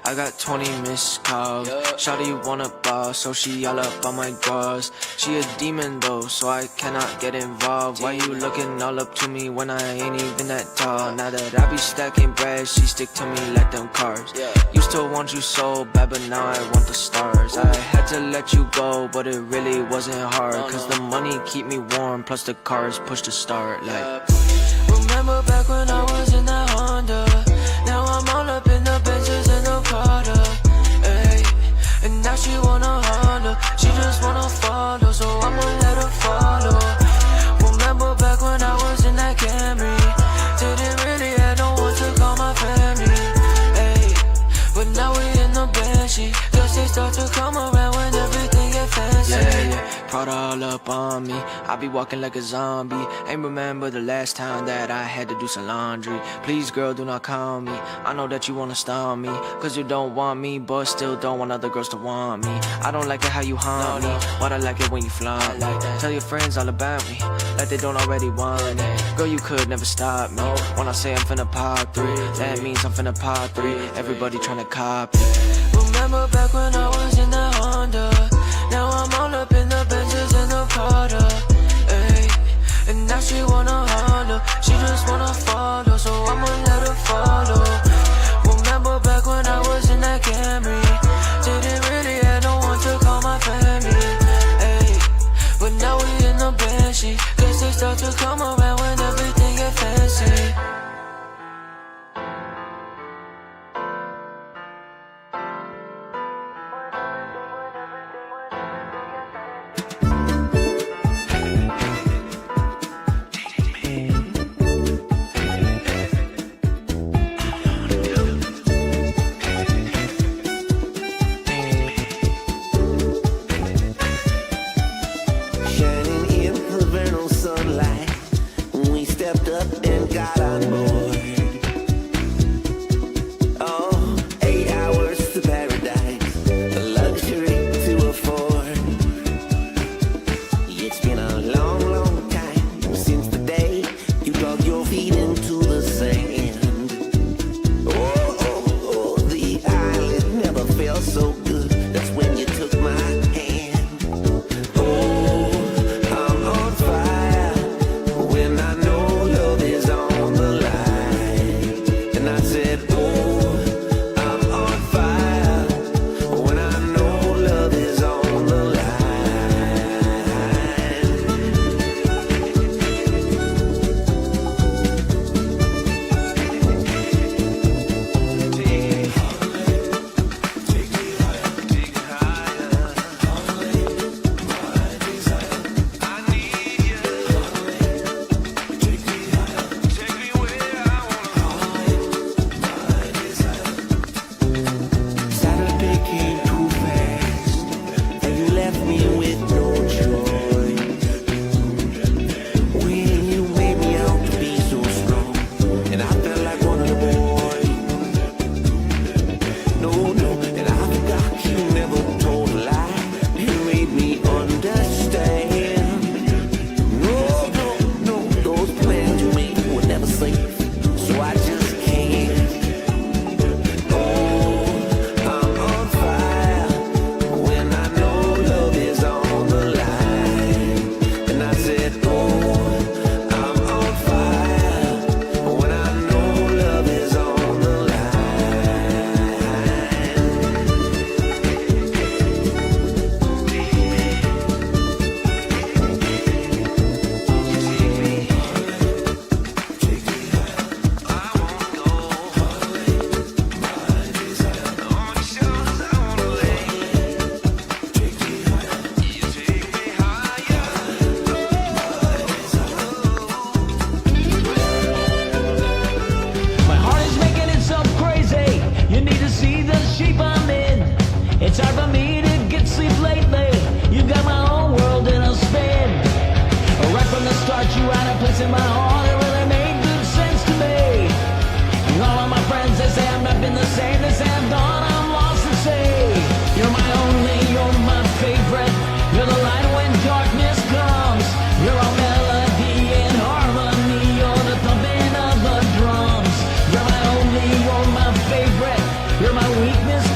I got 20 missed calls. Shawty wanna ball, so she all up on my drawers. She a demon though, so I cannot get involved. Why you looking all up to me when I ain't even that tall? Now that I be stacking bread, she stick to me like them cars. Used to want you so bad, but now I want the stars. I had to let you go, but it really wasn't hard, cause the money keep me warm, plus the cars push to start. Like, remember back when I was in that Honda? Now I'm all up in the Benzes and the Prada, ayy. And now she wanna Honda, she just wanna follow, so I'ma let her follow. Remember back when I was in that Camry? Didn't really have no one to call my family, ayy. But now we in the Banshee, guess they start to come around when everything get fancy. Yeah. Prada all up on me, I be walking like a zombie. Ain't remember the last time that I had to do some laundry. Please girl, do not call me, I know that you wanna stop me, cause you don't want me, but still don't want other girls to want me. I don't like it how you haunt me, but I like it when you flaunt like that. Tell your friends all about me, like they don't already want it. Girl, you could never stop me, when I say I'm finna pop 3, that means I'm finna pop 3. Everybody tryna copy. Remember back when I was in that Honda? Now I'm all up in the Benzes and the Prada, ayy. And now she wanna Honda, she just wanna follow, so I'ma let her follow. Remember back when I was in that Camry? Didn't really have no one to call my family, ayy. But now we in the Banshee, guess they start to come around when everything get fancy. in my heart, it really made good sense to me. And all of my friends, they say I've not been the same. They say I'm gone, I'm lost at sea. You're my only, you're my favorite. You're the light when darkness comes. You're our melody and harmony. You're the thumping of the drums. You're my only, you're my favorite. You're my weakness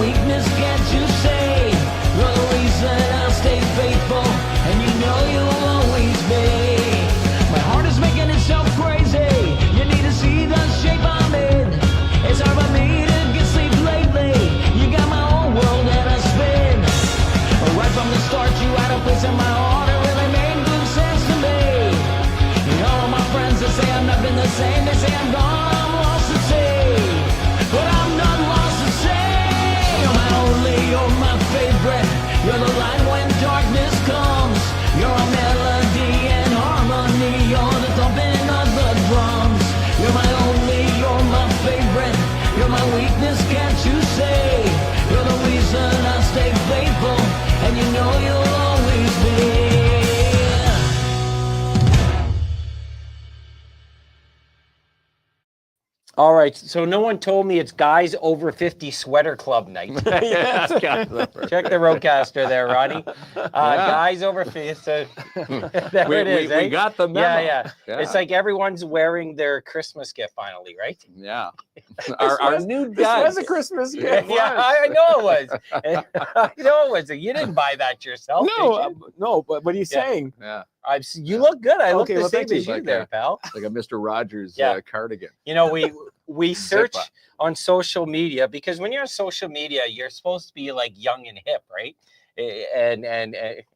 weakness, can't you say? You're the reason I'll stay faithful, and you know you'll always be. My heart is making itself crazy. You need to see the shape I'm in. It's hard for me to get sleep lately. You got my whole world in a spin. Right from the start, you had a place in my heart. It really made good sense to me. And all of my friends that say I'm not been the same, they say I'm gone, I'm lost at sea. But I'm not lost at sea. You're my only, you're my favorite. You're the light when darkness comes. You're a melody and harmony. You're the thumping of the drums. You're my only, you're my favorite. You're my weakness, can't you say? You're the reason I stay faithful, and you know you'll always be. All right, so no one told me it's guys over 50 sweater club night. Yes, Check the roadcaster there, Ronnie. Guys over 50. So there it is. We got the memo. Yeah. It's like everyone's wearing their Christmas gift finally, right? Yeah. Our new guy. This was a Christmas gift. Yeah, I know it was. I know it was. You didn't buy that yourself. No, but what are you saying? Yeah. You look good. I look the well, same thank you. as you Like there, a- pal. Like a Mr. Rogers cardigan. You know, we search Zipper. on social media because when you're on social media, you're supposed to be like young and hip, right?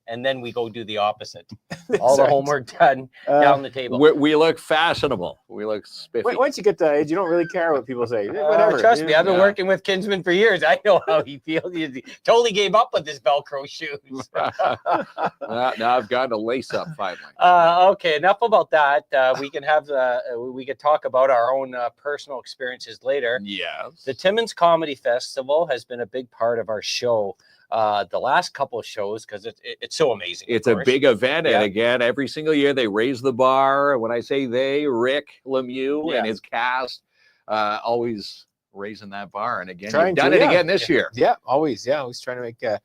And then we go do the opposite. All the right. homework done down the table. We look fashionable. We look spiffy. Once you get the age, you don't really care what people say. Whatever. Trust me, I've been Yeah. working with Kinsman for years. I know how he feels. He totally gave up with his Velcro shoes. Now I've got a lace up finally. Okay, enough about that. We can talk about our own personal experiences later. Yes. The Timmins Comedy Festival has been a big part of our show. The last couple of shows because it's so amazing. It's a big event, Yeah. and again, every single year they raise the bar. When I say they, Rick Lemieux and his cast, always raising that bar. And again, Trying you've done to, it yeah. again this year. Yeah, always. Yeah, always trying to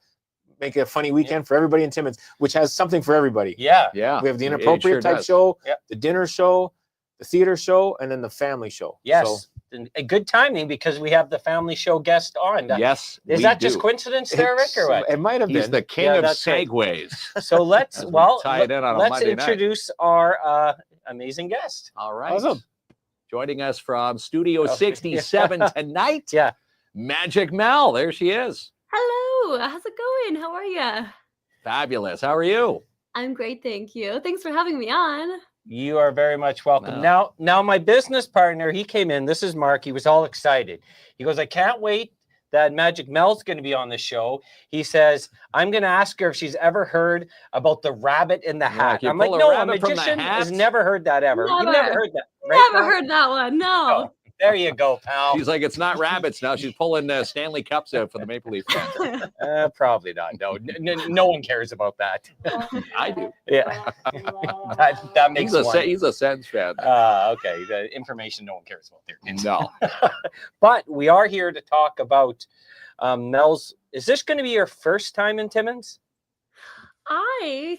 make a funny weekend for everybody in Timmins, which has something for everybody. Yeah. Yeah, We have the it inappropriate sure type does. show, Yep. the dinner show, the theater show, and then the family show. Yes. So, And a good timing because we have the family show guest on. Yes, Is we that just do. coincidence there, Rick, or what? it might have He's been. the king Yeah, of that's right. segues. So let's As we tie it in on a let's Monday night. introduce our amazing guest. All right. Awesome. Joining us from Studio Oh, 67 tonight. Yeah. Magic Mel. There she is. Hello, how's it going? How are you? Fabulous. How are you? I'm great, thank you. Thanks for having me on. You are very much welcome. Wow. Now my business partner, he came in. This is Mark. He was all excited. He goes, I can't wait that Magic Mel's going to be on the show. He says, I'm going to ask her if she's ever heard about the rabbit in the hat. can you I'm like, pull a no, a rabbit from the magician has hat? never heard that ever. You've never Never. heard that. Right, Never Mark? heard that one. No. There you go, pal. She's like, it's not rabbits now. She's pulling Stanley Cups out for the Maple Leaf fans. Probably not. No, no one cares about that. I do. Yeah, that makes one. He's a Sens fan. Okay, the information no one cares about there. No. But we are here to talk about Mel's. Is this going to be your first time in Timmins? I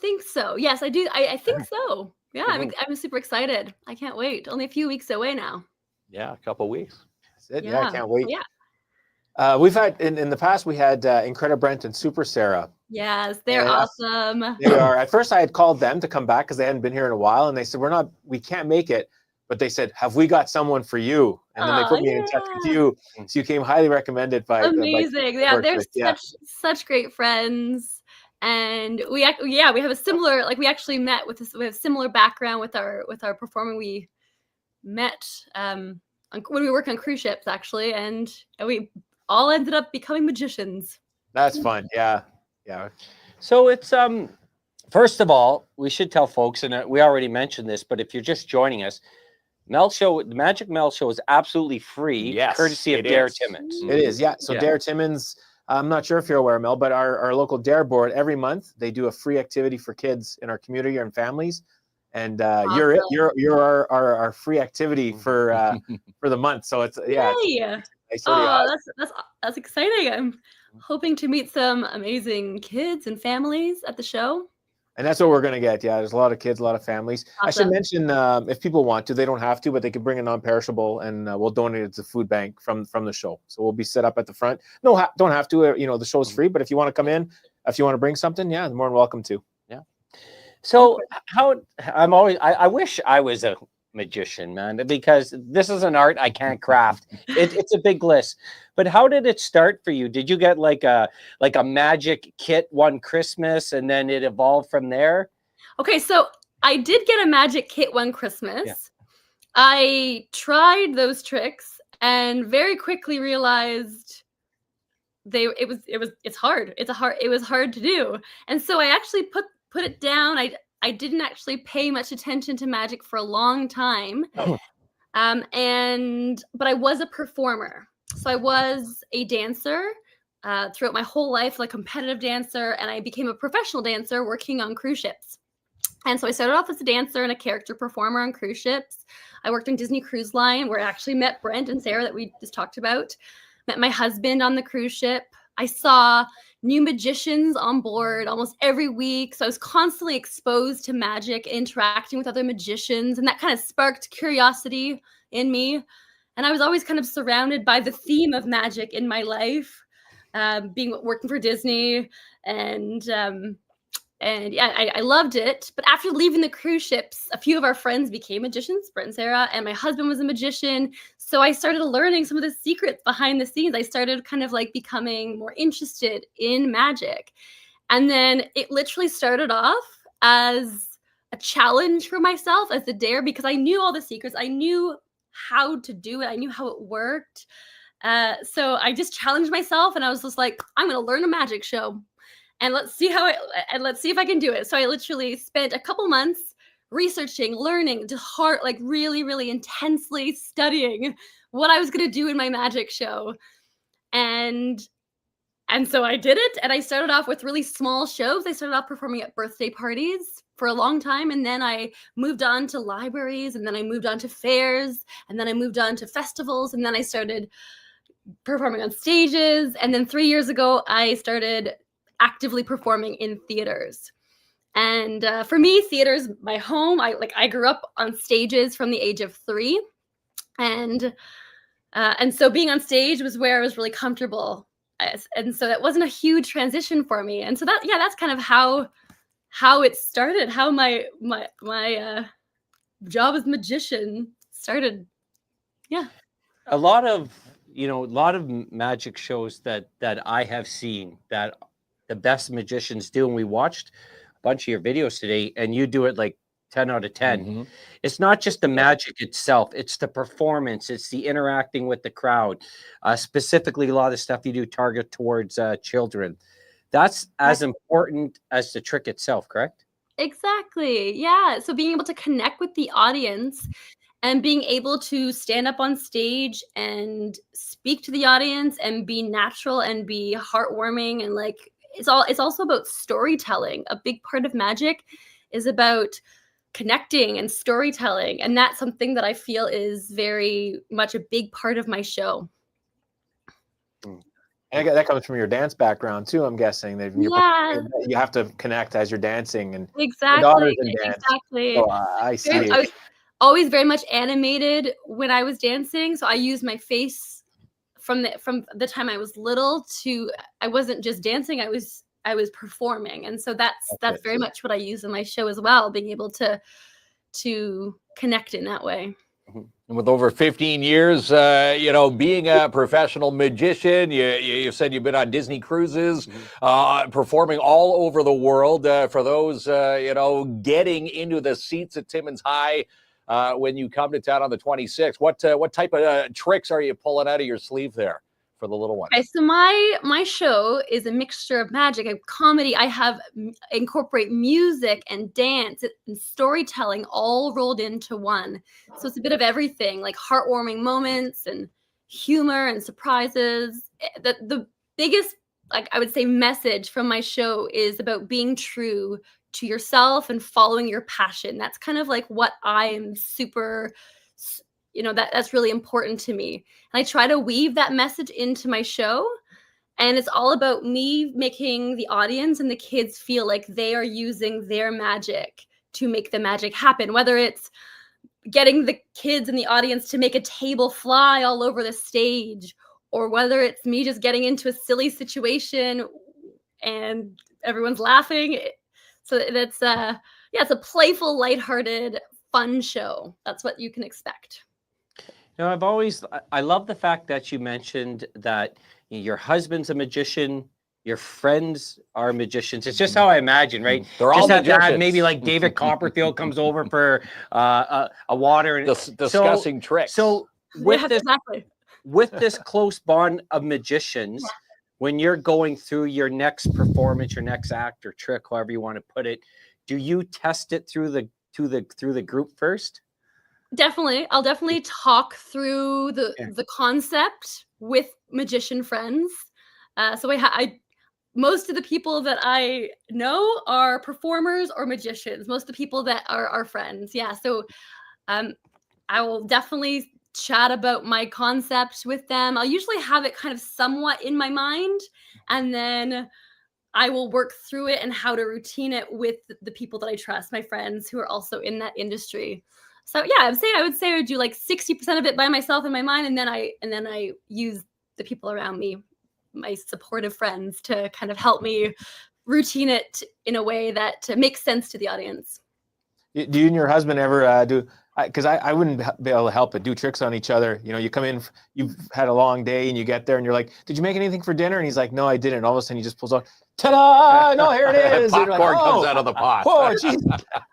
think so. Yes, I do. I think so. Yeah, I'm super excited. I can't wait. Only a few weeks away now. Yeah, a couple weeks. That's it. Yeah, I can't wait. Yeah. We've had in the past we had Incredibrent and Super Sarah. Yes, they're Yeah. awesome. They are. At first, I had called them to come back because they hadn't been here in a while, and they said we can't make it. But they said, have we got someone for you? And then they put me in touch with you. So you came highly recommended by Amazing. Yeah, work they're with, yeah. such great friends. And we have a similar, like we actually met with this, we have similar background with our performing. We met when we worked on cruise ships actually, and we all ended up becoming magicians. That's fun. Yeah. Yeah. So it's first of all, we should tell folks, and we already mentioned this, but if you're just joining us, the Magic Mel Show is absolutely free, Yes, courtesy of it Dare is. Timmins. It is. Yeah. So Yeah. Dare Timmins, I'm not sure if you're aware, Mel, but our local Dare board every month they do a free activity for kids in our community and families, and you're our free activity for the month. So it's Yay. it's really awesome. That's exciting. I'm hoping to meet some amazing kids and families at the show. And that's what we're going to get. Yeah, there's a lot of kids, a lot of families. I should Awesome. mention, if people want to, they don't have to, but they can bring a non-perishable, and we'll donate it to the food bank from the show. So we'll be set up at the front. No, don't have to. The show's free, but if you want to come in, if you want to bring something, yeah, you're more than welcome to. Yeah. So I wish I was a magician, man, because this is an art I can't craft. It's a big list. But how did it start for you? Did you get like a magic kit one Christmas and then it evolved from there? Okay, so I did get a magic kit one Christmas. Yeah. I tried those tricks and very quickly realized it's hard. It was hard to do. And so I actually put it down. I didn't actually pay much attention to magic for a long time. Oh. But I was a performer. So I was a dancer throughout my whole life, like competitive dancer, and I became a professional dancer working on cruise ships. And so I started off as a dancer and a character performer on cruise ships. I worked on Disney Cruise Line, where I actually met Brent and Sarah that we just talked about. Met my husband on the cruise ship. I saw new magicians on board almost every week. So I was constantly exposed to magic, interacting with other magicians, and that kind of sparked curiosity in me. And I was always kind of surrounded by the theme of magic in my life, working for Disney, and yeah, I loved it. But after leaving the cruise ships, a few of our friends became magicians, Brent and Sarah, and my husband was a magician. So I started learning some of the secrets behind the scenes. I started kind of like becoming more interested in magic. And then it literally started off as a challenge for myself as a dare, because I knew all the secrets. I knew how to do it. I knew how it worked. So I just challenged myself, and I was just like, I'm going to learn a magic show. And let's see if I can do it. So I literally spent a couple months researching, learning, really, really intensely studying what I was going to do in my magic show. And so I did it. And I started off with really small shows. I started off performing at birthday parties for a long time. And then I moved on to libraries, and then I moved on to fairs, and then I moved on to festivals. And then I started performing on stages. And then 3 years ago, I started actively performing in theaters. And for me, theater is my home. I grew up on stages from the age of 3, and so being on stage was where I was really comfortable. And so that wasn't a huge transition for me. And so that's kind of how it started, how my job as magician started. Yeah. A lot of magic shows that I have seen that the best magicians do, and we watched a bunch of your videos today, and you do it like 10 out of 10. Mm-hmm. It's not just the magic itself, it's the performance, it's the interacting with the crowd. Specifically, a lot of the stuff you do target towards children. That's as important as the trick itself, correct? Exactly. Yeah. So being able to connect with the audience and being able to stand up on stage and speak to the audience and be natural and be heartwarming, and like it's also about storytelling. A big part of magic is about connecting and storytelling, and that's something that I feel is very much a big part of my show. And that comes from your dance background too, I'm guessing. That you have to connect as you're dancing, and exactly. So I see. I was always very much animated when I was dancing, so I used my face from the time I was little to I wasn't just dancing, I was performing. And so that's very much what I use in my show as well, being able to connect in that way. And with over 15 years, being a professional magician, you said you've been on Disney cruises, performing all over the world. For those, getting into the seats at Timmins High when you come to town on the 26th, what type of tricks are you pulling out of your sleeve there for the little ones? Okay, so my show is a mixture of magic and comedy. I incorporate music and dance and storytelling all rolled into one. So it's a bit of everything, like heartwarming moments and humor and surprises. The biggest, I would say, message from my show is about being true to yourself and following your passion. That's kind of like what I'm super, that's really important to me. And I try to weave that message into my show. And it's all about me making the audience and the kids feel like they are using their magic to make the magic happen, whether it's getting the kids in the audience to make a table fly all over the stage, or whether it's me just getting into a silly situation and everyone's laughing. So that's it's a playful, lighthearted, fun show. That's what you can expect. You know, I love the fact that you mentioned that your husband's a magician, your friends are magicians. It's just how I imagine, right? They're all just have to have magicians. maybe like David Copperfield comes over for a water and discussing tricks. So with this, exactly. with this close bond of magicians, when you're going through your next performance, your next act or trick, however you want to put it, do you test it through the group first? Definitely. I'll definitely talk through the concept with magician friends. So most of the people that I know are performers or magicians. Most of the people that are our friends. Yeah. So I will definitely chat about my concept with them. I'll usually have it kind of somewhat in my mind, and then I will work through it and how to routine it with the people that I trust, my friends who are also in that industry. So yeah, I would say I would do like 60% of it by myself in my mind, and then I use the people around me, my supportive friends, to kind of help me routine it in a way that makes sense to the audience. Do you and your husband ever do? Because I wouldn't be able to help but do tricks on each other. You know, you come in, you've had a long day, and you get there, and you're like, "Did you make anything for dinner?" And he's like, "No, I didn't." And all of a sudden, he just pulls out, "Ta-da! No, here it is." Popcorn like, comes out of the pot. Oh, geez,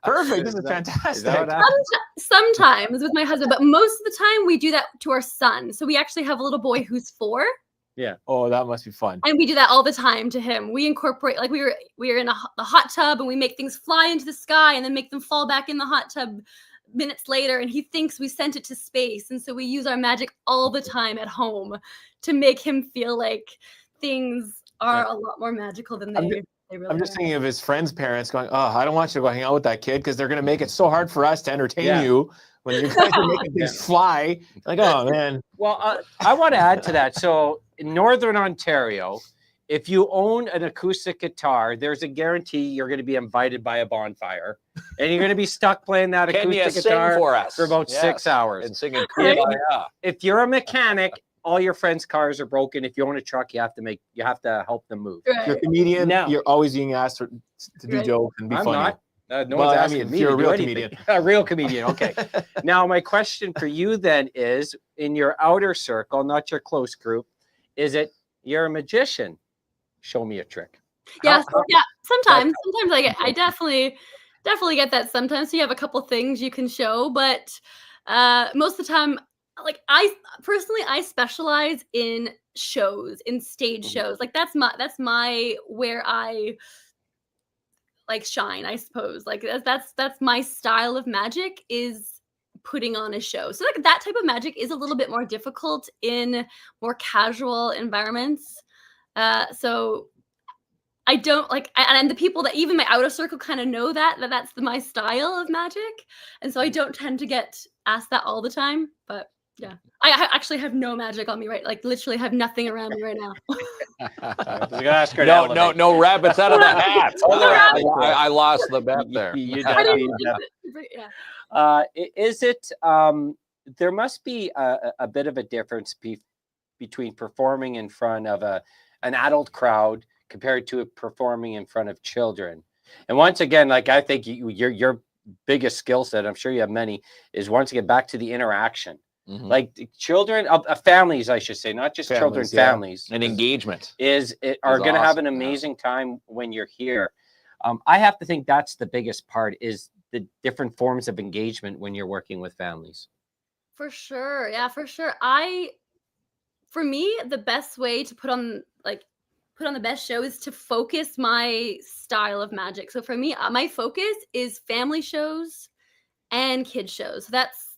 perfect! This is fantastic. Sometimes with my husband, but most of the time we do that to our son. So we actually have a little boy who's 4. Yeah. Oh, that must be fun. And we do that all the time to him. We incorporate, like we were in the hot tub, and we make things fly into the sky and then make them fall back in the hot tub minutes later, and he thinks we sent it to space. And so we use our magic all the time at home to make him feel like things are a lot more magical than they really I'm just are. thinking of his friends' parents going, "Oh, I don't want you to go hang out with that kid because they're going to make it so hard for us to entertain you when you guys are making things fly." Like, oh man. Well, I want to add to that. So in Northern Ontario, if you own an acoustic guitar, there's a guarantee you're going to be invited by a bonfire, and you're going to be stuck playing that acoustic guitar for us for about 6 hours. And singing If you're a mechanic, all your friends' cars are broken. If you own a truck, you have to help them move. Right. If you're a comedian, you're always being asked to do jokes and be I'm funny. not. No one's asking me if you're to a do real anything. comedian. A real comedian. Okay. Now, my question for you then is, in your outer circle, not your close group, is it you're a magician? Show me a trick. Yeah, sometimes I definitely get that sometimes. So you have a couple things you can show, but most of the time, like I specialize in shows, in stage shows. Like that's my where I like shine, I suppose. Like that's my style of magic, is putting on a show. So like that type of magic is a little bit more difficult in more casual environments. So I don't like, and the people that even my outer circle kind of know that's my style of magic. And so I don't tend to get asked that all the time, but yeah, I actually have no magic on me, right? Like literally have nothing around me right now. No rabbits out of the hat. I lost the bet there. Is it, there must be a bit of a difference between performing in front of an adult crowd compared to performing in front of children. And once again, like I think your biggest skill set, I'm sure you have many, is once again back to the interaction. Mm-hmm. Like children, families, I should say, not just children, families. And engagement are going to have an amazing time when you're here. I have to think that's the biggest part, is the different forms of engagement when you're working with families. For sure. Yeah, for sure. For me, the best way to put on the best show is to focus my style of magic. So for me, my focus is family shows and kid shows. That's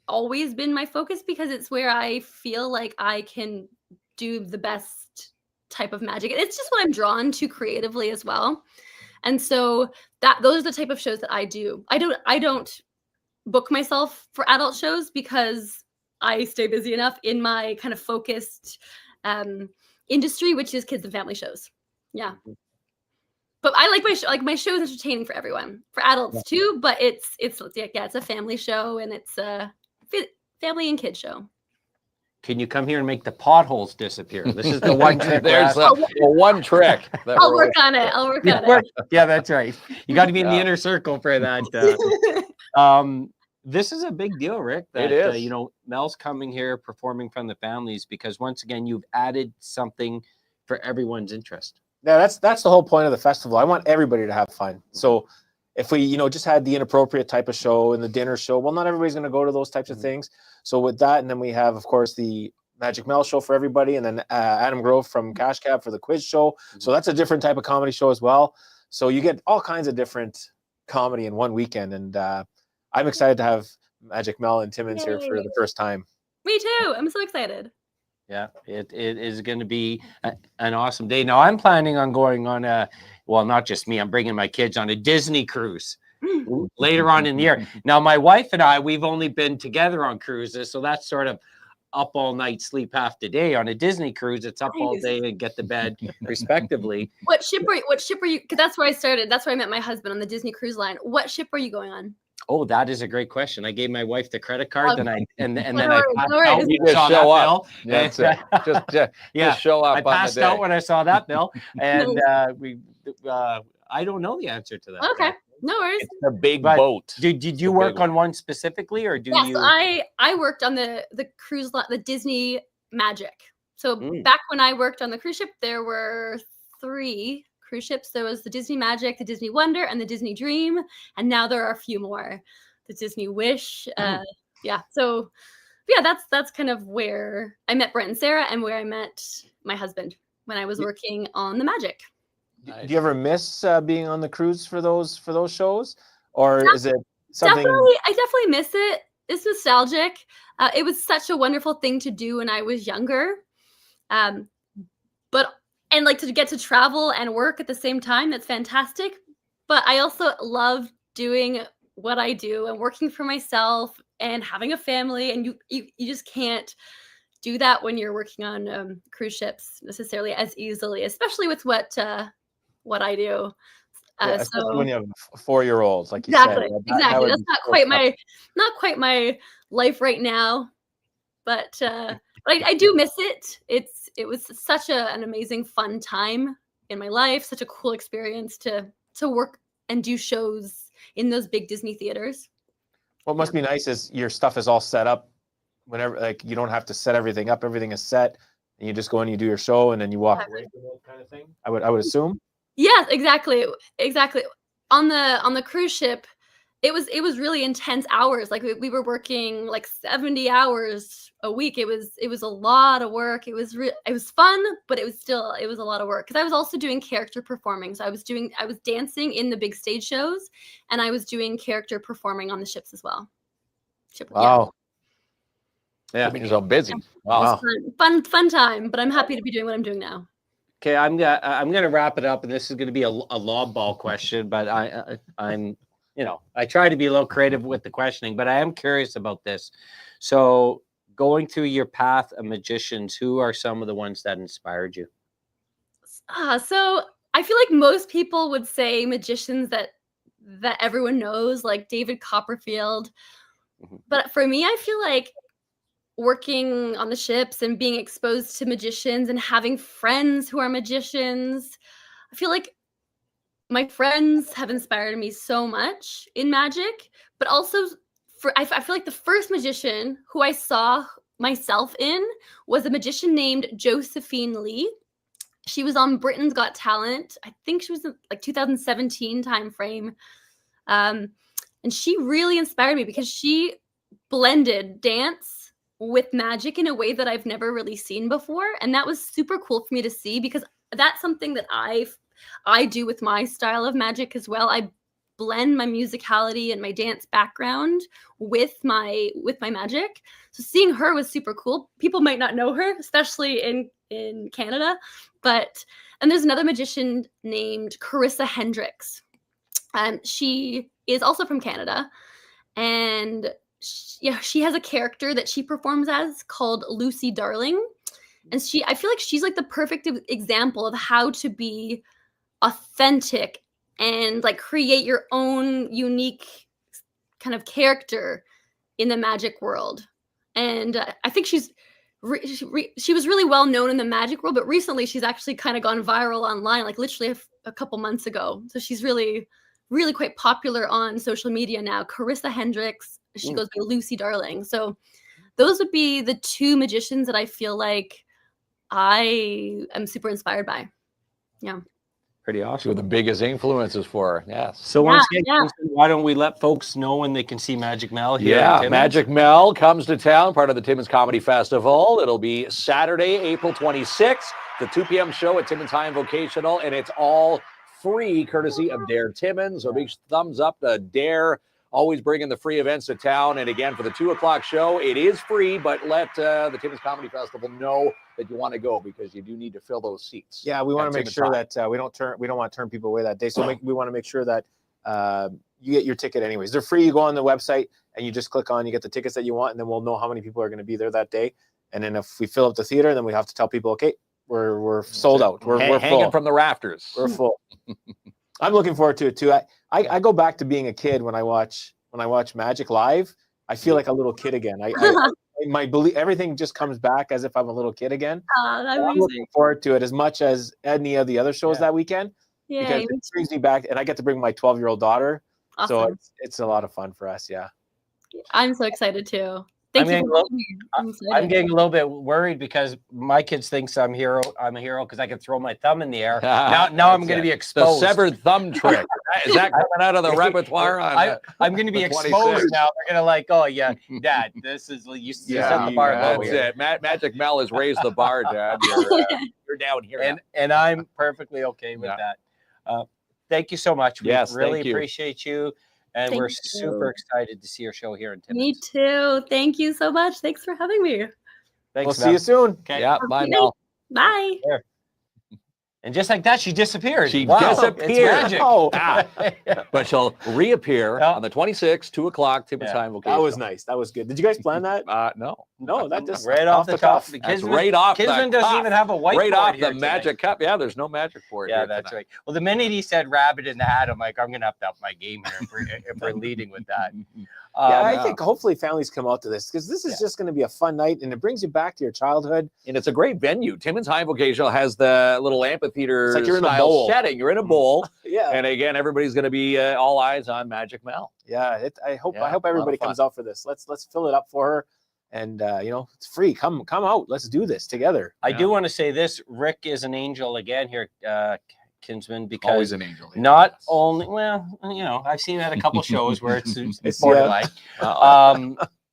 always been my focus, because it's where I feel like I can do the best type of magic. It's just what I'm drawn to creatively as well. And so those are the type of shows that I do. I don't book myself for adult shows because I stay busy enough in my kind of focused industry, which is kids and family shows. Yeah. But I like my show is entertaining for everyone, for adults too. But it's a family show, and it's a family and kid show. Can you come here and make the potholes disappear? This is the one trick. There's the one trick. I'll work on it. I'll work on it. Yeah, that's right. You got to be in the inner circle for that. This is a big deal, Rick. That, it is. Mel's coming here performing from the families because once again, you've added something for everyone's interest. Yeah, that's the whole point of the festival. I want everybody to have fun. So if we, just had the inappropriate type of show and the dinner show, well, not everybody's going to go to those types of things. So with that, and then we have, of course, the Magic Mel show for everybody, and then Adam Grove from Cash Cab for the quiz show. So that's a different type of comedy show as well. So you get all kinds of different comedy in one weekend, and I'm excited to have Magic Mel and Timmins here for the first time. Me too. I'm so excited. Yeah, it is going to be an awesome day. Now, I'm planning on going on not just me, I'm bringing my kids on a Disney cruise later on in the year. Now, my wife and I, we've only been together on cruises, so that's sort of up all night, sleep half the day. On a Disney cruise, it's up all day and get to bed, respectively. What ship are you? Because that's where I started. That's where I met my husband, on the Disney Cruise Line. What ship are you going on? Oh, that is a great question. I gave my wife the credit card, and then No I worries, passed no worries. out. You when I just saw show that up. bill. That's it. Just show up I on the passed day. out when I saw that bill, and I don't know the answer to that. Okay, no worries. It's a big But boat. Did you a work big on one specifically, or do Yes, you? I worked on the cruise line, the Disney Magic. So back when I worked on the cruise ship, there were 3 cruise ships. There was the Disney Magic, the Disney Wonder, and the Disney Dream, and now there are a few more. The Disney Wish. So that's kind of where I met Brent and Sarah, and where I met my husband when I was working on the Magic. Do you ever miss being on the cruise for those shows, or is it something? I definitely miss it. It's nostalgic. It was such a wonderful thing to do when I was younger, and to get to travel and work at the same time. That's fantastic. But I also love doing what I do and working for myself and having a family, and you just can't do that when you're working on cruise ships necessarily as easily, especially with what I do. Especially when you have 4-year-olds, like you exactly, said. Exactly. That's not quite my life right now, but I do miss it. It was such an amazing, fun time in my life. Such a cool experience to work and do shows in those big Disney theaters. What must be nice is your stuff is all set up. Whenever, like, you don't have to set everything up. Everything is set, and you just go and you do your show, and then you walk away from it, kind of thing. I would assume. Yes, exactly. On the cruise ship, it was really intense hours. Like we were working like 70 hours a week. It was a lot of work. It was fun, but it was a lot of work, because I was also doing character performing. So I was dancing in the big stage shows, and I was doing character performing on the ships as well. Wow. Yeah, I mean, you're so busy. Wow. Fun time, but I'm happy to be doing what I'm doing now. Okay, I'm gonna wrap it up, and this is gonna be a lob ball question, but I'm I try to be a little creative with the questioning, but I am curious about this. So, going through your path of magicians, who are some of the ones that inspired you? So I feel like most people would say magicians that everyone knows, like David Copperfield. But for me, I feel like working on the ships and being exposed to magicians and having friends who are magicians, I feel like my friends have inspired me so much in magic. But also, I feel like the first magician who I saw myself in was a magician named Josephine Lee. She was on Britain's Got Talent. I think she was in like 2017 timeframe. And she really inspired me because she blended dance with magic in a way that I've never really seen before. And that was super cool for me to see, because that's something that I do with my style of magic as well. I blend my musicality and my dance background with my magic. So seeing her was super cool. People might not know her, especially in Canada, and there's another magician named Carissa Hendricks. She is also from Canada, and she has a character that she performs as called Lucy Darling. And I feel like she's like the perfect example of how to be authentic and like create your own unique kind of character in the magic world. And I think she was really well known in the magic world, but recently she's actually kind of gone viral online, like literally a couple months ago. So she's really, really quite popular on social media now. Carissa Hendricks, she goes by Lucy Darling. So those would be the two magicians that I feel like I am super inspired by. Yeah. Pretty Two awesome. of the biggest influences for her. Yes. So once Yeah, again, why don't we let folks know when they can see Magic Mel here? in Yeah, Timmins? Magic Mel comes to town, part of the Timmins Comedy Festival. It'll be Saturday, April 26th, the 2 p.m. show at Timmins High and Vocational, and it's all free, courtesy of Dare Timmins. So big thumbs up to Dare, always bringing the free events to town. And again, for the 2 o'clock show, it is free, but let the Timmins Comedy Festival know that you want to go, because you do need to fill those seats. Yeah, we want to make Timmins sure High. that we don't want to turn people away that day. So we want to make sure that you get your ticket anyways. They're free. You go on the website and you just click on, you get the tickets that you want, and then we'll know how many people are going to be there that day. And then if we fill up the theater, then we have to tell people, okay, we're sold out. We're Hanging full. from the rafters. We're full. I'm looking forward to it too. I go back to being a kid when I watch Magic live. I feel like a little kid again. My belief, everything just comes back as if I'm a little kid again. That's I'm amazing. looking forward to it as much as any of the other shows that weekend, because Yay. it brings me back, and I get to bring my 12-year-old daughter. So Awesome. it's a lot of fun for us. Yeah. I'm so excited too. Thank you. I'm getting a little bit worried because my kids thinks I'm a hero because I can throw my thumb in the air. Now I'm going to be The exposed. severed thumb trick. Is that coming out of the repertoire? I'm going to be the exposed 26th? now. They're going to like, oh yeah, Dad, this is you set the bar low That's here. it. Magic Mel has raised the bar, Dad. You're down here. And I'm perfectly okay with that. Thank you so much. We Yes, really thank you. appreciate you. And Thank we're you. super excited to see your show here in Timmins. Me too. Thank you so much. Thanks for having me. Thanks, We'll see Mel. you soon. Okay. Yeah, bye, Mel. Bye. And just like that, she disappeared. She Wow, disappeared. It's magic. Oh, But she'll reappear Yeah. on the 26th, 2 o'clock, Timmins High and Vocational. that was nice. That was good. Did you guys plan that? No. No, that just right off the top. cuff. That's right off the Kisman doesn't cuff. even have a whiteboard Right off here the today. magic cup. Yeah, there's no magic board Yeah, here that's tonight. right. Well, the minute he said rabbit in the hat, I'm like, I'm gonna have to up my game here if we're leading with that. Yeah, Um, I think hopefully families come out to this, because this is just going to be a fun night, and it brings you back to your childhood. And it's a great venue. Timmins High and Vocational has the little amphitheater It's like you're in a style bowl. setting. You're in a bowl. Yeah, And again, everybody's going to be all eyes on Magic Mel. yeah. I hope Yeah, a lot everybody of fun. comes out for this. Let's fill it up for her, and it's free. Come out. Let's do this together. I do want to say this: Rick is an angel again here, Kinsman, because Always an angel. not only I've seen him at a couple shows where it's borderline.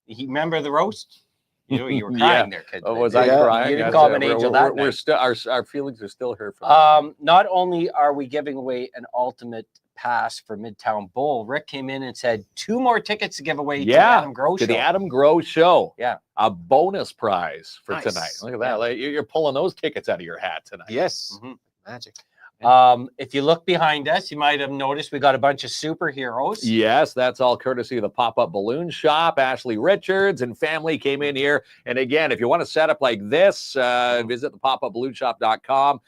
Remember the roast? You were crying there, kid. Oh, was I Yeah. crying? You didn't Yes, call him an angel that We're night. still our feelings are still hurt from Not only are we giving away an ultimate pass for Midtown Bowl, Rick came in and said 2 more tickets to give away to the Yeah, Adam Grow to show. the Adam Grow show. Yeah. A bonus prize for Nice. tonight. Look at that. Yeah. Like, you're pulling those tickets out of your hat tonight. Yes, Mhm. magic. If you look behind us, you might have noticed we got a bunch of superheroes. Yes, that's all courtesy of the pop-up balloon shop. Ashley Richards and family came in here. And again, if you want to set up like this, visit the popupballoonshop.com.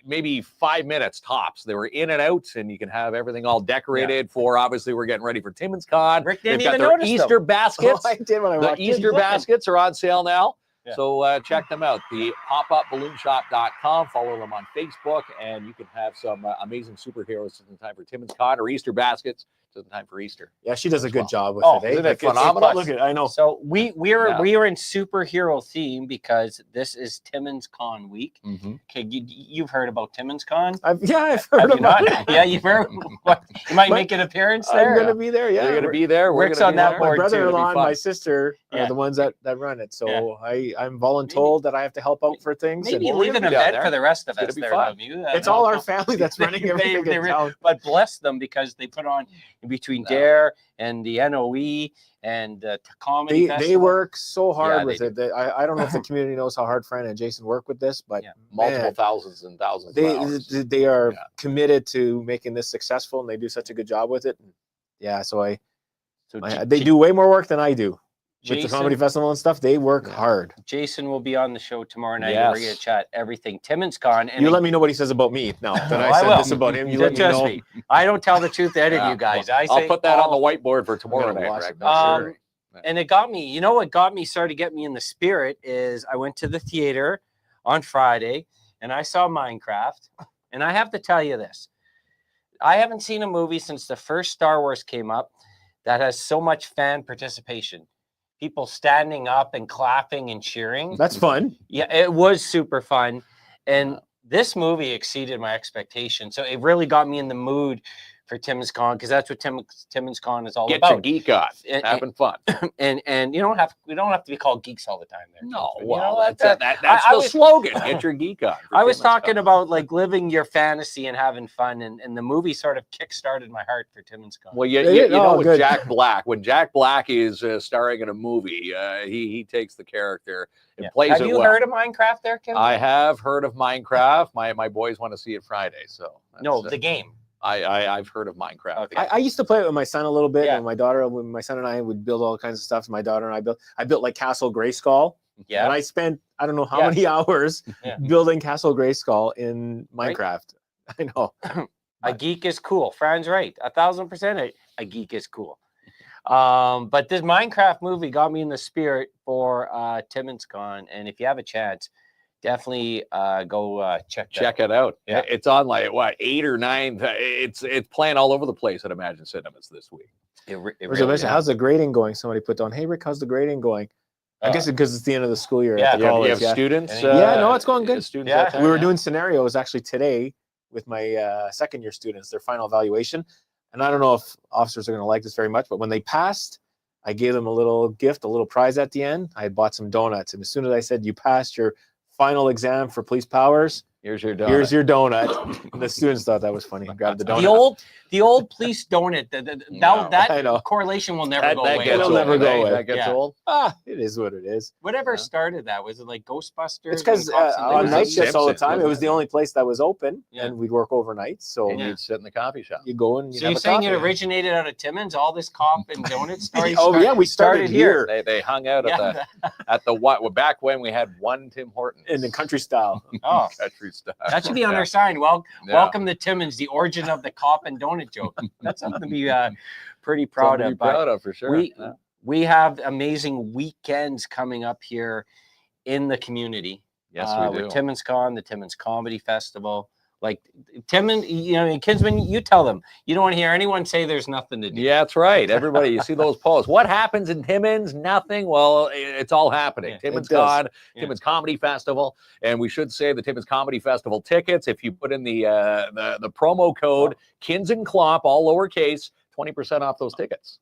Maybe 5 minutes tops. They were in and out, and you can have everything all decorated for, obviously, we're getting ready for Timmins Con. Rick They've didn't got even their notice Easter them. baskets. I did when I The walked in. Easter baskets are on sale now. Yeah. So check them out, the popupballoonshop.com. Follow them on Facebook, and you can have some amazing superheroes in time for Timmins Con or Easter baskets in time for Easter. Yeah, she does a good job with Oh, it. eh? isn't it Like, it's- phenomenal? Look at, I know. So we Yeah. are in superhero theme because this is Timmins Con week. Okay, you've heard about Timmins Con? I've Have heard you about not? it. Yeah, you've heard. What? You might But make an appearance I'm there. gonna be there. They're Yeah, going to be there. We're Rick's gonna on be that there. board. my too, it'll be brother-in-law and fun. my sister are Yeah. the ones that run it. So I'm voluntold that I have to help out for things. Maybe and we're leave gonna an be down event there. for the rest of It's gonna us be there, fun. Lemieux. it's all our family that's running everything in town. But bless them because they put on in between Dare and the NOE and comedy They festival. work so hard Yeah, with they it. I don't know if the community knows how hard Fran and Jason work with this, but Yeah. Multiple man, thousands and thousands of hours. they are Yeah. committed to making this successful, and they do such a good job with it. And yeah, so So they do way more work than I do. with the Jason- comedy festival and stuff, they work hard. Jason will be on the show tomorrow night. And we're Yes. gonna chat everything. Timmins Con. And You let me know what he says about me now. That Oh, I I said will. this about him. You let me Trust know. me. I don't tell the truth to any of you guys. I I'll say put that on all- the whiteboard for tomorrow gonna night. watch Rick. it. That's Um, sure. And it got me, you know what started to get me in the spirit is I went to the theater on Friday and I saw Minecraft. And I have to tell you this. I haven't seen a movie since the first Star Wars came up that has so much fan participation. People standing up and clapping and cheering. That's fun. Yeah, it was super fun. And this movie exceeded my expectations. So it really got me in the mood for Timmins Con because that's what Timmins Con is all Get your about. geek on, And- having fun. And we don't have to be called geeks all the time there. No, Kinsman. well, that's that's I the was- slogan. Get your geek on. for I was Timmins talking Con. about like living your fantasy and having fun, and the movie sort of kick-started my heart for Timmins Con. Well, Yeah, you know, oh, with good. Jack Black, when Jack Black is starring in a movie, he takes the character and plays Have it you well. heard of Minecraft there, Kim? I have heard of Minecraft. My boys want to see it Friday, so No, that's, the game. I've heard of Minecraft. Okay. yeah. I used to play it with my son a little bit. Yeah. When my son and I would build all kinds of stuff. My daughter and I built like Castle Grayskull. Yeah. And I spent I don't know how Yes. many hours Yeah. building Castle Grayskull in Right. Minecraft. I know. A geek is cool. Fran's right. 1,000%. A geek is cool. But this Minecraft movie got me in the spirit for Timmins Con, and if you have a chance, definitely go check Check it out. Yeah. It's on like what 8 or 9. It's playing all over the place at Imagine Cinemas this week. It Where's the really message? is. How's the grading going? Somebody put down, hey Rick, how's the grading going? I guess because it's the end of the school year yeah, at the You college. have yeah. students. And- Yeah, no, it's going good. Students Yeah. out there? We were Yeah. doing scenarios actually today with my second year students, their final evaluation. And I don't know if officers are going to like this very much, but when they passed, I gave them a little gift, a little prize at the end. I had bought some donuts. And as soon as I said, you passed your final exam for police powers, Here's your donut. here's your donut. And the students thought that was funny. Grabbed the donut. The old police donut. No, I know. That correlation will never that, go that away. gets It'll old. never go eh? away. That gets Yeah. old. It is what it is. Whatever Yeah. started that? Was it like Ghostbusters? It's because and Cops and on Ladies? night shifts all the Simpsons, time, it was wasn't the it? only place that was open, Yeah. and we'd work overnight. So And Yeah. you'd sit in the coffee shop. you go and you So have you're a saying coffee. it originated out of Timmins? All this cop and donut story? Oh yeah, we started here They hung out Yeah. at the what back when we had one Tim Hortons in the country style. Oh, country style. that should be on Yeah. our sign. Well, Yeah. welcome to Timmins, the origin of the cop and donut joke. That's something to be pretty proud Something to of. be But proud of for sure. we Yeah. we have amazing weekends coming up here in the community. Yes, we do. With Timmins Con, the Timmins Comedy Festival. Like Timmins, Kinsman, you tell them. You don't want to hear anyone say there's nothing to do. Yeah, that's right. Everybody, you see those posts. What happens in Timmins? Nothing. Well, it's all happening. Yeah, Timmins it does. Con, Yeah. Timmins Comedy Festival, and we should say the Timmins Comedy Festival tickets. If you put in the promo code KINZ and KLOMP, all lowercase, 20% off those tickets.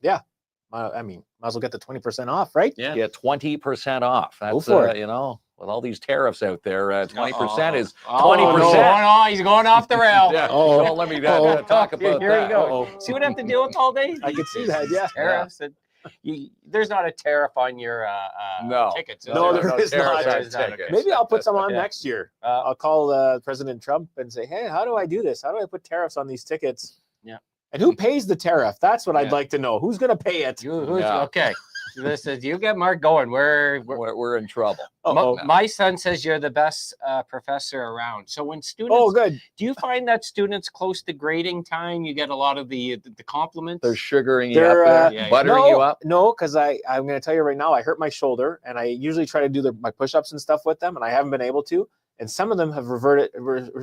I mean, might as well get the 20% off, right? Yeah. Get 20% off. That's for it. with all these tariffs out there, 20% is Oh, 20%. no, he's going off the rail. Yeah. Oh. Well, let me Oh. talk about Here that. we go. Uh-oh. See what I have to deal with all day? I could see that. Yeah. Tariffs. And there's not a tariff on your No. tickets. No, there is tariffs not. on There's not. tickets. Maybe I'll put some on Yeah. next year. Uh, I'll call President Trump and say, hey, how do I do this? How do I put tariffs on these tickets? Yeah. And who pays the tariff? That's what I'd Yeah. like to know. Who's going to pay it? Yeah. Okay. This is you get Mark going. We're in trouble. Uh-oh. My son says you're the best professor around. So when students, Oh, good. do you find that students close to grading time, you get a lot of the compliments? They're sugaring you They're, up there, yeah, yeah. buttering no, you up. No, because I'm going to tell you right now, I hurt my shoulder, and I usually try to do my push-ups and stuff with them, and I haven't been able to. And some of them have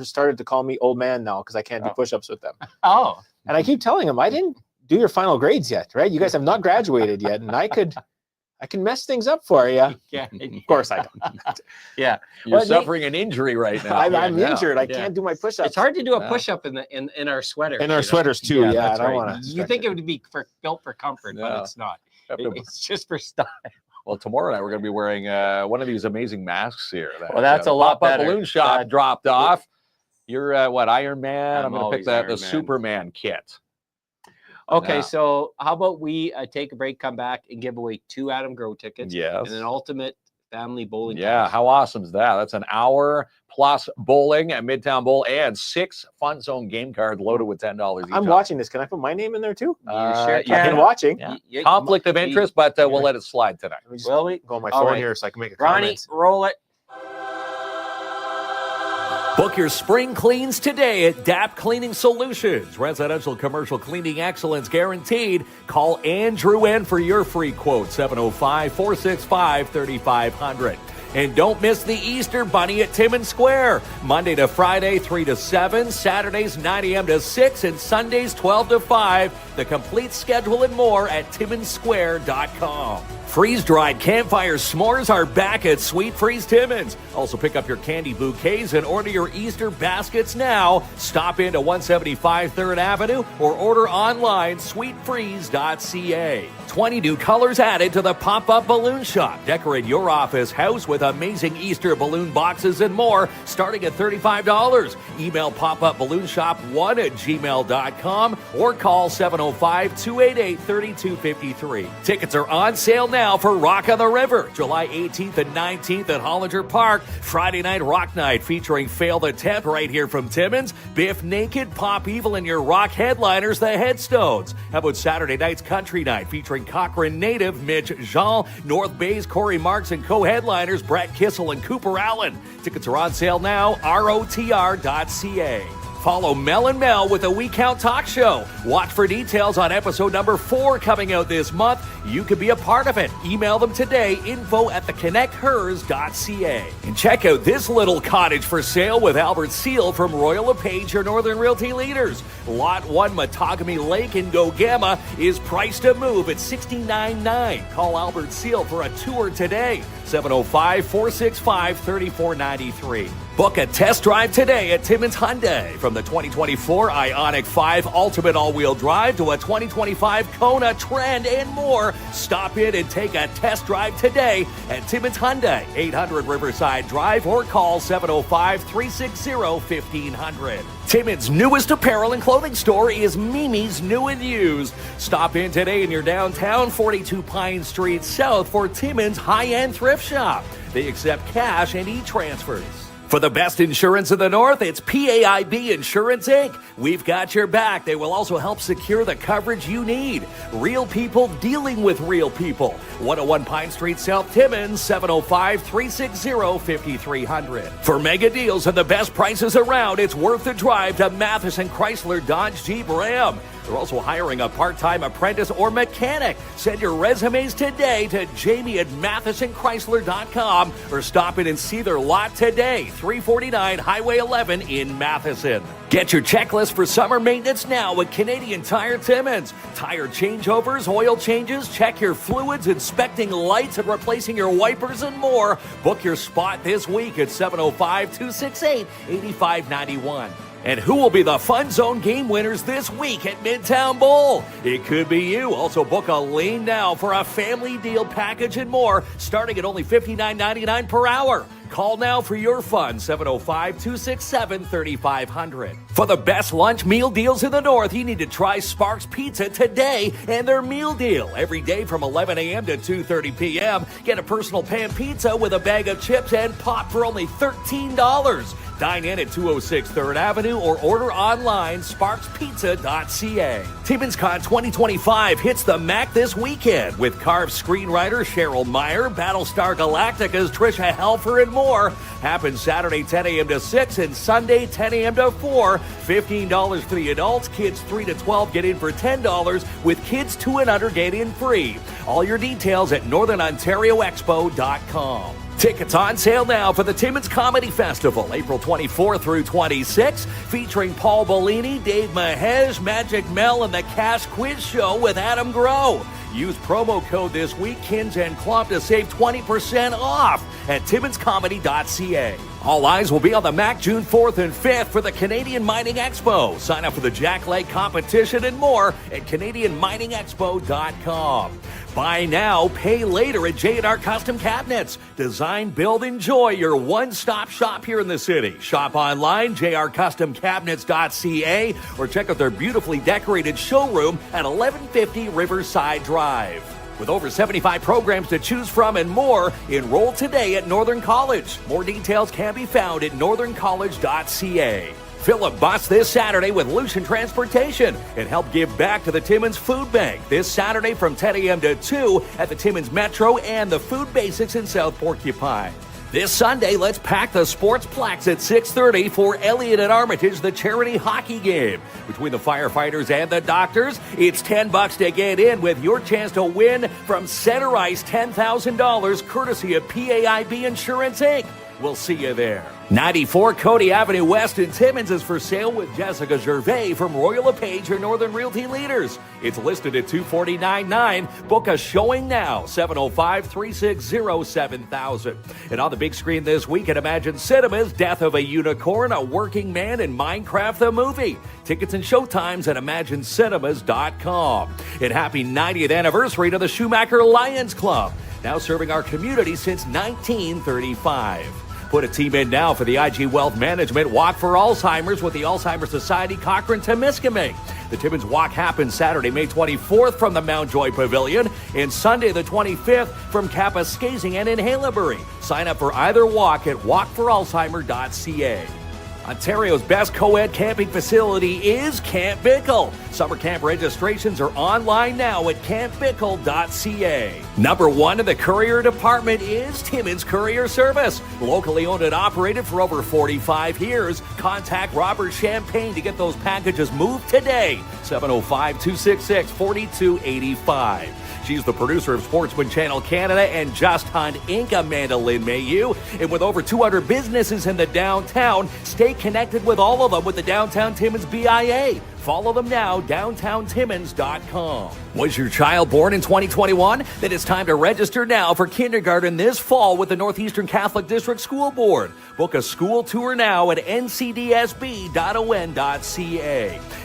started to call me old man now because I can't do Oh. push-ups with them. Oh, And I keep telling them, I didn't do your final grades yet, right? You guys have not graduated yet, and I can mess things up for you. yeah. Of course I don't. Yeah. You're Well, suffering an injury right now. I'm Yeah. injured. I Yeah. can't do my push-ups. It's hard to do a Yeah. push-up in our sweater. In our sweaters too. Yeah, that's I don't right. want to. You think it would be built for comfort, but No. it's not. Have to- It's just for style. Well, tomorrow night we're going to be wearing one of these amazing masks here. Well, that's a the lot pop-up better. balloon shop That- dropped off. You're what, Iron Man? I'm I'm going to always pick the Iron Man. Superman kit. Okay, Yeah. so how about we take a break, come back, and give away 2 Adam Grow tickets Yes. and an ultimate family bowling. Yeah, pass. how awesome is that? That's an hour plus bowling at Midtown Bowl and 6 Fun Zone game cards loaded with $10 each. I'm watching this. Can I put my name in there too? You sure I've can. been watching. Yeah. Conflict of interest, but we'll let it slide tonight. Let me just Will we? go on my All phone right. here so I can make a Ronnie, comment. roll it. Book your spring cleans today at DAP Cleaning Solutions. Residential commercial cleaning excellence guaranteed. Call Andrew N for your free quote, 705-465-3500. And don't miss the Easter Bunny at Timmins Square. Monday to Friday, 3 to 7. Saturdays, 9 a.m. to 6. And Sundays, 12 to 5. The complete schedule and more at TimminsSquare.com. Freeze-dried campfire s'mores are back at Sweet Freeze Timmins. Also pick up your candy bouquets and order your Easter baskets now. Stop into 175 3rd Avenue or order online sweetfreeze.ca. 20 new colors added to the pop-up balloon shop. Decorate your office, house with amazing Easter balloon boxes and more, starting at $35. Email popupballoonshop1@gmail.com or call 705-288-3253. Tickets are on sale now for Rock on the River, July 18th and 19th at Hollinger Park. Friday night rock night featuring Fail the Temp right here from Timmins. Biff Naked, Pop Evil, and your rock headliners, the Headstones. How about Saturday night's country night featuring Cochrane native Mitch Jean, North Bay's Corey Marks, and co-headliners Brett Kissel and Cooper Allen. Tickets are on sale now, rotr.ca. Follow Mel and Mel with a We Count Talk Show. Watch for details on episode number 4 coming out this month. You could be a part of it. Email them today, info@theconnecthers.ca. And check out this little cottage for sale with Albert Seal from Royal LePage, your Northern Realty leaders. Lot 1, Matagami Lake in Gogama is priced to move at $69,900. Call Albert Seal for a tour today, 705-465-3493. Book a test drive today at Timmins Hyundai. From the 2024 Ioniq 5 Ultimate All-Wheel Drive to a 2025 Kona Trend and more, stop in and take a test drive today at Timmins Hyundai, 800 Riverside Drive, or call 705-360-1500. Timmins' newest apparel and clothing store is Mimi's New and Used. Stop in today in your downtown 42 Pine Street South for Timmins' high-end thrift shop. They accept cash and e-transfers. For the best insurance in the North, it's PAIB Insurance, Inc. We've got your back. They will also help secure the coverage you need. Real people dealing with real people. 101 Pine Street, South Timmins, 705-360-5300. For mega deals and the best prices around, it's worth the drive to Matheson Chrysler Dodge Jeep Ram. They're also hiring a part-time apprentice or mechanic. Send your resumes today to jamie@MathesonChrysler.com or stop in and see their lot today, 349 Highway 11 in Matheson. Get your checklist for summer maintenance now at Canadian Tire Timmins. Tire changeovers, oil changes, check your fluids, inspecting lights, and replacing your wipers and more. Book your spot this week at 705-268-8591. And who will be the Fun Zone game winners this week at Midtown Bowl? It could be you. Also book a lane now for a family deal package and more, starting at only $59.99 per hour. Call now for your fun, 705-267-3500. For the best lunch meal deals in the North, you need to try Sparks Pizza today and their meal deal. Every day from 11 a.m. to 2:30 p.m. Get a personal pan pizza with a bag of chips and pop for only $13. Dine in at 206 3rd Avenue or order online, sparkspizza.ca. TimminsCon 2025 hits the MAC this weekend with Carve screenwriter Cheryl Meyer, Battlestar Galactica's Trisha Helfer, and more. Happens Saturday 10 a.m. to 6 and Sunday 10 a.m. to 4. $15 for the adults. Kids 3 to 12 get in for $10, with kids 2 and under get in free. All your details at northernontarioexpo.com. Tickets on sale now for the Timmins Comedy Festival, April 24 through 26, featuring Paul Bellini, Dave Mahej, Magic Mel, and the Cash Quiz Show with Adam Groh. Use promo code this week, KINZ and KLOMP, to save 20% off at timminscomedy.ca. All eyes will be on the MAC June 4th and 5th for the Canadian Mining Expo. Sign up for the Jack Leg competition and more at CanadianMiningExpo.com. Buy now, pay later at J&R Custom Cabinets. Design, build, enjoy your one-stop shop here in the city. Shop online, jrcustomcabinets.ca, or check out their beautifully decorated showroom at 1150 Riverside Drive. With over 75 programs to choose from and more, enroll today at Northern College. More details can be found at northerncollege.ca. Fill a bus this Saturday with Lucian Transportation and help give back to the Timmins Food Bank this Saturday from 10 a.m. to 2 at the Timmins Metro and the Food Basics in South Porcupine. This Sunday, let's pack the Sportsplex at 6:30 for Elliott and Armitage, the charity hockey game. Between the firefighters and the doctors, it's $10 to get in with your chance to win from Center Ice $10,000 courtesy of PAIB Insurance Inc. We'll see you there. 94 Cody Avenue West in Timmins is for sale with Jessica Gervais from Royal LePage, your Northern Realty leaders. It's listed at $249,900. Book a showing now, 705-360-7000. And on the big screen this week at Imagine Cinemas, Death of a Unicorn, A Working Man, and Minecraft the Movie. Tickets and showtimes at ImagineCinemas.com. And happy 90th anniversary to the Schumacher Lions Club, now serving our community since 1935. Put a team in now for the IG Wealth Management Walk for Alzheimer's with the Alzheimer's Society Cochrane-Temiskaming. The Timmins Walk happens Saturday, May 24th from the Mount Joy Pavilion and Sunday the 25th from Kapuskasing and in Haileybury. Sign up for either walk at walkforalzheimer.ca. Ontario's best co-ed camping facility is Camp Bickle. Summer camp registrations are online now at campbickle.ca. Number one in the courier department is Timmins Courier Service. Locally owned and operated for over 45 years. Contact Robert Champagne to get those packages moved today. 705-266-4285. She's the producer of Sportsman Channel Canada and Just Hunt Inc., Amanda Lynn Mayhew. And with over 200 businesses in the downtown, stay connected with all of them with the Downtown Timmins BIA. Follow them now, downtowntimmins.com. Was your child born in 2021? Then it's time to register now for kindergarten this fall with the Northeastern Catholic District School Board. Book a school tour now at ncdsb.on.ca.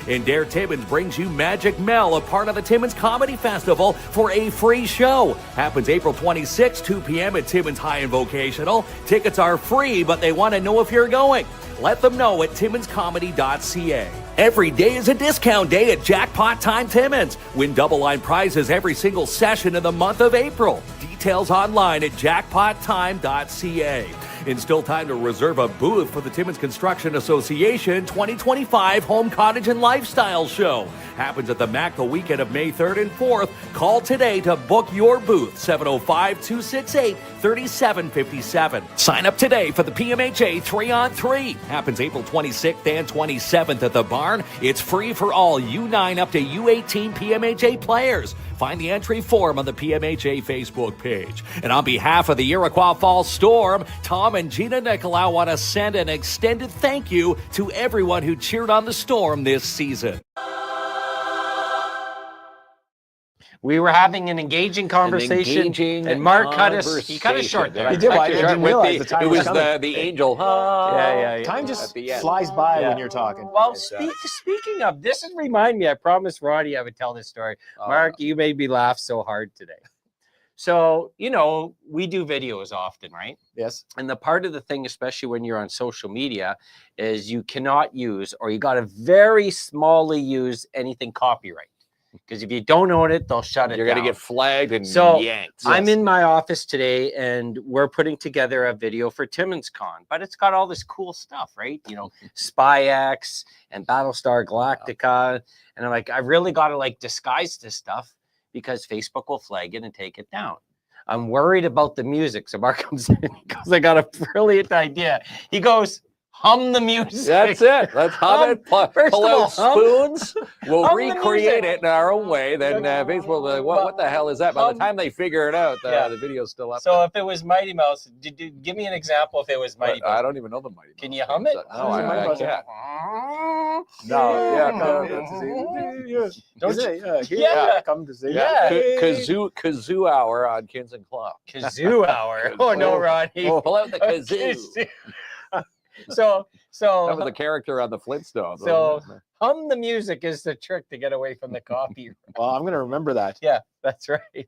And Dare Timmins brings you Magic Mel, a part of the Timmins Comedy Festival, for a free show. Happens April 26, 2 p.m. at Timmins High and Vocational. Tickets are free, but they want to know if you're going. Let them know at timminscomedy.ca. Every day is a discount day at Jackpot Time Timmins. Win double line prizes every single session in the month of April. Details online at jackpottime.ca. And still time to reserve a booth for the Timmins Construction Association 2025 Home Cottage and Lifestyle Show. Happens at the MAC the weekend of May 3rd and 4th. Call today to book your booth, 705-268-3757. Sign up today for the PMHA 3-on-3. Happens April 26th and 27th at the Barn. It's free for all U9 up to U18 PMHA players. Find the entry form on the PMHA Facebook page. And on behalf of the Iroquois Falls Storm, Tom and Gina Nicolau want to send an extended thank you to everyone who cheered on the Storm this season. We were having an engaging conversation, and Mark cut us. He cut us short there. He did. I didn't realize the time it was was coming. the angel. Yeah. Time just flies by when you're talking. Well, speaking of, this is remind me. I promised Roddy I would tell this story. Mark, you made me laugh so hard today. So, we do videos often, right? Yes. And the part of the thing, especially when you're on social media, is you cannot use, or you got to very smallly use anything copyright. Because if you don't own it, they'll shut it down. You're going to get flagged and yanked. I'm in my office today, and we're putting together a video for Timmins Con, but it's got all this cool stuff, right? SpyX and Battlestar Galactica. And I'm like, I really got to disguise this stuff because Facebook will flag it and take it down. I'm worried about the music. So Mark comes in because I got a brilliant idea. He goes, hum the music. That's it. Let's hum it. Pull out spoons. We'll recreate it in our own way. Then Facebook will be, what the hell is that? By the time they figure it out, the video's still up. So if it was Mighty Mouse, give me an example if it was Mighty Mouse. I don't even know the Mighty Mouse. Can you hum it? No, I can't. Come to say Kazoo hour on KINZ and KLOMP. Kazoo hour. Oh no, Rodney. Pull out the kazoo. So that was the character on the Flintstones. So hum the music is the trick to get away from the copy. Well, I'm gonna remember that. Yeah, that's right.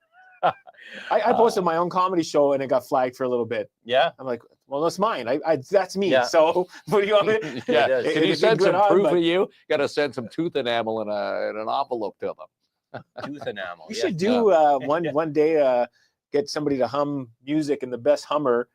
I posted my own comedy show and it got flagged for a little bit. Yeah. I'm like, well, that's mine. That's me. Yeah. So what do you want me? Can you send some proof of you? Got to send some tooth enamel in an envelope to them. Tooth enamel. We yeah. should do one day. Get somebody to hum music in the best Hummer.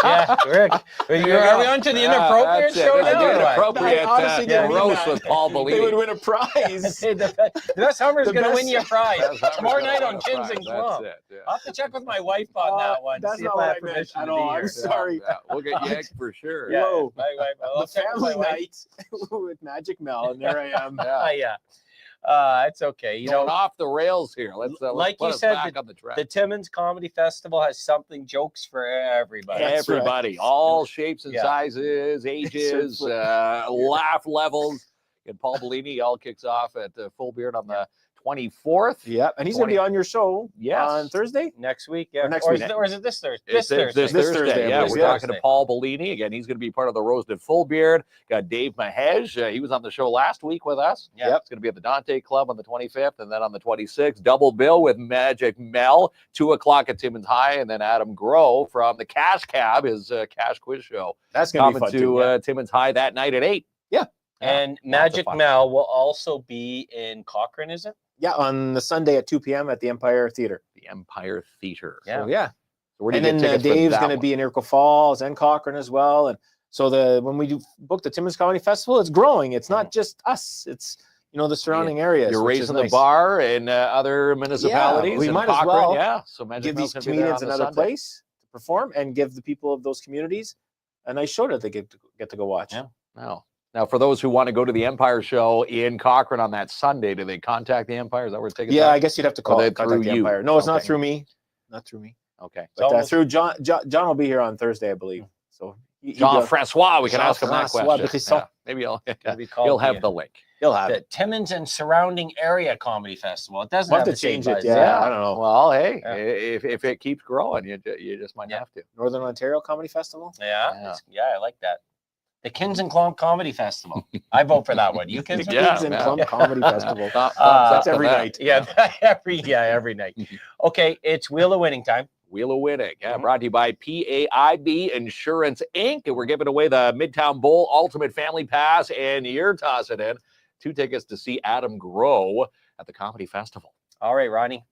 Yeah, Rick. Are we on to the inappropriate show now? The or what? inappropriate Honestly, they mean roast that. with Paul They would Bellini. win a prize. The best Hummer's The going to best- win you a prize. That's how we're Tomorrow gonna night win on a KINZ prize. and KLOMP. That's it. Yeah. I'll have to check with my wife on that one. That's see not if what have I meant permission at to all. be I'm here. sorry. Yeah, we'll get you egg for sure. Yeah, Whoa. I'll The check with my family wife. night with Magic Mel, and there I am. Yeah. It's okay. You Going know, off the rails here. Let's like put you us said, back on the track. the Timmins Comedy Festival has something jokes for everybody. That's right. Everybody, all shapes and Yeah. sizes, ages, laugh levels. And Paul Bellini all kicks off at Full Beard on the 24th. Yep, and he's going to be on your show Yes. on Thursday. Next week, yeah. Or next or week. Is it this Thursday? It's This Thursday. This Thursday, Yeah, this we're talking Thursday. to Paul Bellini. Again, he's going to be part of the Roasted Full Beard. Got Dave Mahej. He was on the show last week with us. Yeah. Yep. It's going to be at the Dante Club on the 25th, and then on the 26th, double bill with Magic Mel, 2 o'clock at Timmins High, and then Adam Groh from the Cash Cab, his cash quiz show, That's going to be coming fun to too. Yeah. Timmins High that night at 8. And lots of Magic fun. Mel will also be in Cochrane, is it? Yeah, on the Sunday at 2 p.m. at the Empire Theater. The Empire Theater. Yeah. So, yeah. So where do And you get then tickets for Dave's that going to one? be in Iroquois Falls and Cochrane as well. And so when we do book the Timmins Comedy Festival, it's growing. It's not just us. It's the surrounding areas. You're which is raising the nice. bar in other municipalities. we and might as Cochrane, well Yeah. So Magic Give Mel's these gonna be there comedians on the another Sunday. place to perform and give the people of those communities a nice show that they get to go watch. Yeah. Now, for those who want to go to the Empire show in Cochrane on that Sunday, do they contact the Empire? Is that where tickets Yeah, are? I guess you'd have to call they contact through the you? Empire. No, it's not Okay. through me. Not through me. Okay. But almost- through John. John will be here on Thursday, I believe. So Jean-Francois, we can ask him that Jean-François question. Brisson. Yeah, maybe he'll It'll be called he'll have the link. he'll have the it. Timmins and Surrounding Area Comedy Festival. It doesn't We'll have have the to same change it. buzz. Yeah, I don't know. Well, hey, Yeah. if it keeps growing, you just might Yeah. have to. Northern Ontario Comedy Festival. Yeah, I like that. The KINZ and KLOMP Comedy Festival. I vote for that one. You can. Yeah, KINZ and man. KLOMP Comedy Festival. Thumbs That's up to every that. night. Yeah, every night. Okay, it's Wheel of Winning time. Wheel of Winning. Yeah, Mhm. brought to you by PAIB Insurance Inc. And we're giving away the Midtown Bowl Ultimate Family Pass, and you're tossing in 2 tickets to see Adam Groh at the Comedy Festival. All right, Ronnie.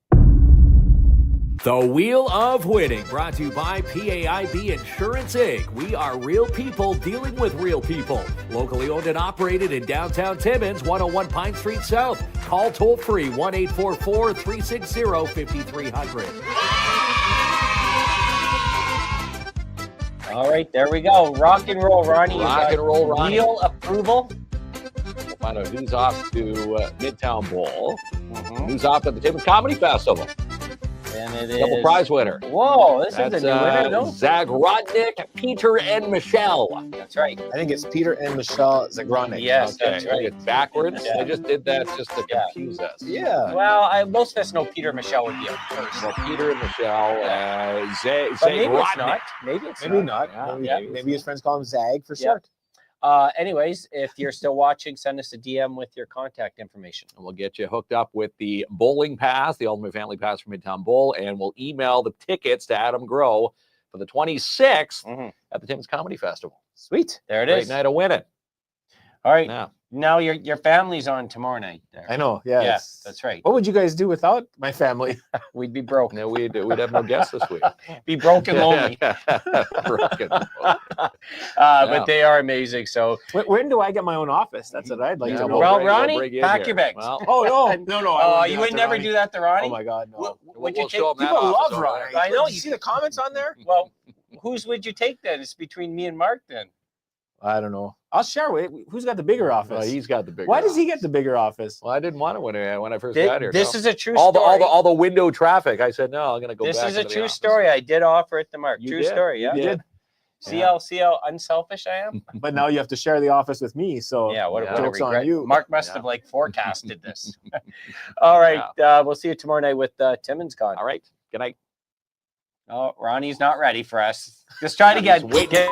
The Wheel of Winning, brought to you by PAIB Insurance Inc. We are real people dealing with real people. Locally owned and operated in downtown Timmins, 101 Pine Street South. Call toll free 1-844-360-5300. All right, there we go. Rock and roll, Ronnie. You Rock got and roll, Ronnie. Wheel approval. We'll find out who's off to Midtown Bowl, who's off at the Timmins Comedy Festival. And it is Double prize winner. Whoa, this That's is a new winner. No? Zagrodnik, Peter, and Michelle. That's right. I think it's Peter and Michelle Zagronik. Yes, Okay, that's right. it's backwards. Yeah. They just did that just to Yeah. confuse us. Yeah. Well, most of us know Peter and Michelle would be up first. Well, Peter and Michelle, But maybe it's Zagrotnik. not. Maybe it's Maybe not. not. Yeah. Maybe his friends call him Zag for Yeah. short. Anyways, if you're still watching, send us a DM with your contact information. And we'll get you hooked up with the bowling pass, the Ultimate Family Pass for Midtown Bowl, and we'll email the tickets to Adam Groh for the 26th at the Timmins Comedy Festival. Sweet. There it Great is. night of winning. All right. Now, Now your family's on tomorrow night. There. I know. Yeah. Yeah, it's- that's right. What would you guys do without my family? We'd be broke. no, we'd have no guests this week. Be broke and lonely. Broken. But they are amazing. So, When do I get my own office? That's what I'd like Yeah, to know. well, we'll Ronnie, bring you in pack here. your bags. Well, Oh no, I you would never do that to Ronnie. Oh my God, no. Would you we'll take? show 'em that People office love over Ronnie. there. I know. You see the comments on there? Well, whose would you take then? It's between me and Mark then. I don't know. I'll share with who's got the bigger office. Well, he's got the bigger. Why does he office. get the bigger office? Well, I didn't want it when I first got here. This no. is a true all story. all the window traffic. I said no. I'm gonna go. This back is a into the true office. story. I did offer it to Mark. You True did. story. Yeah. You did. See Yeah. how unselfish I am. But now you have to share the office with me. So Yeah. What, Yeah. what a Joke's on regret. you. Mark must Yeah. have forecasted this. All right. We'll see you tomorrow night with Timmins Con. All right. Good night. Oh, Ronnie's not ready for us. Just try it again. Wait. Get-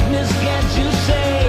weakness, can't you say?